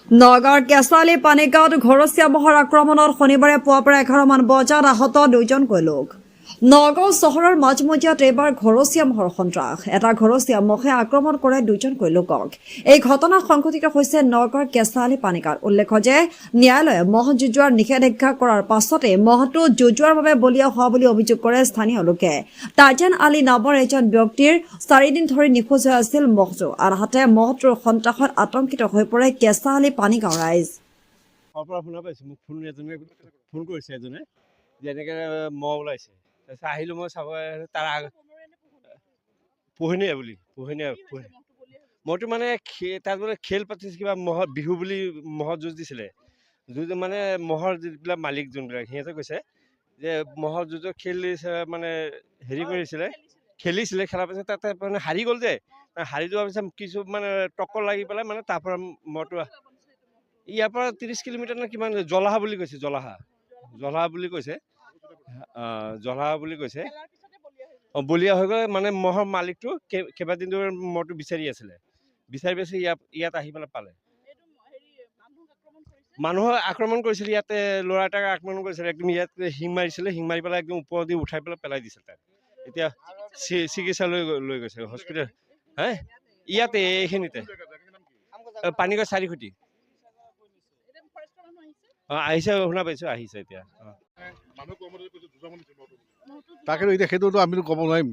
নগাঁৱৰ কেঁচালী পানীগাঁৱত ঘৰচীয়া মহৰ আক্ৰমণত শনিবাৰে পুৱাৰ পৰা 11 মান বজাত আহত 2জনকৈ লোক। নগাঁও চহৰৰ মাজমজিয়াত এইবাৰ ঘৰচীয়া মহৰ সন্ত্ৰাস। এটা ঘৰচীয়া মহে আক্ৰমণ কৰে 2জনকৈ লোকক। এই ঘটনা সংঘটিত হৈছে নগাঁৱৰ কেঁচালী পানীগাঁৱত। উল্লেখ্য যে ন্যায়ালয়ে মহ যুঁজোৱাৰ নিষেধাজ্ঞা কৰাৰ পাছতে মহটো যুঁজোৱাৰ বাবে বলীয়া হোৱা বুলি অভিযোগ কৰে স্থানীয় লোকে। তাজান আলী নামৰ এজন ব্যক্তিৰ 4 দিন ধৰি নিখোজ হৈ আছিল মহটো। আনহাতে মহটোৰ সন্ত্ৰাসত আতংকিত হৈ পৰে কেঁচালী পানীগাঁও ৰাইজ। শুনা পাইছোঁ মোক ফোন কৰিছে এজনে যে এনেকৈ মহ ওলাইছে। তাৰপিছত আহিলোঁ মই চাব তাৰ পোহনীয়া মইতো মানে তাত মানে খেল পাতিছে কিবা মহৰ বিহু বুলি মহৰ যুঁজ দিছিলে। যুঁজ মানে মহৰ যিবিলাক মালিক যোনবিলাক সিহঁতে কৈছে যে মহৰ যুঁজৰ খেল মানে হেৰি কৰিছিলে খেলিছিলে। খেলাৰ পিছত তাতে মানে হাৰি গ'ল যে হাৰি যোৱাৰ পিছত কিছু মানে টক্কৰ লাগি পেলাই মানে তাৰ পৰা মহটো ইয়াৰ পৰা 30 কিলোমিটাৰ নে কিমান জলাহা বুলি কৈছে। জলাহা বুলি কৈছে বলীয়া হৈ গ'ল মানে মহৰ মালিকটো কেইবাদিন ধৰি মহটো বিচাৰি আছিলে। বিচাৰি ইয়াত আহি পেলাই পালে। মানুহৰ আক্ৰমণ কৰিছিল ইয়াতে ল'ৰা এটাক আক্ৰমণ কৰিছিল। একদম ইয়াত শিং মাৰি পেলাই একদম ওপৰত দি উঠাই পেলাই দিছিল তাক। এতিয়া চিকিৎসালয় লৈ গৈছে হস্পিটেল। ইয়াতে এইখিনিতে পানীগাঁও 4 খুঁটি আহিছে শুনা পাইছোঁ আহিছে এতিয়া। তাকেতো এতিয়া সেইটোতো আমি ক'ব নোৱাৰিম।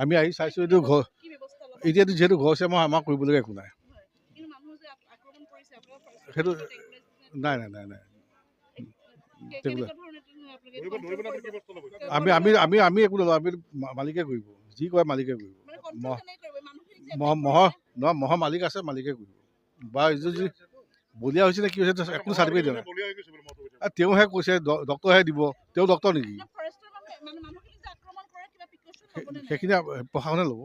আমি আহি চাইছোঁ এইটো ঘৰ এতিয়াতো যিহেতু ঘৰচীয়া মহ আমাক কৰিবলগীয়া একো নাই। সেইটো নাই আমি একো নলওঁ। আমি মালিকে কৰিব যি কয় মালিকে কৰিব। মহৰ মালিক আছে মালিকে কৰিব বা এইযোৰ যি বলীয়া হৈছে নে কি হৈছে একো চাৰ্টিফিকেট দিয়া নাই। তেওঁহে কৈছে ডক্তৰহে দিব। তেওঁ ডক্তৰ নেকি? সেইখিনি প্ৰশাসনে ল'ব।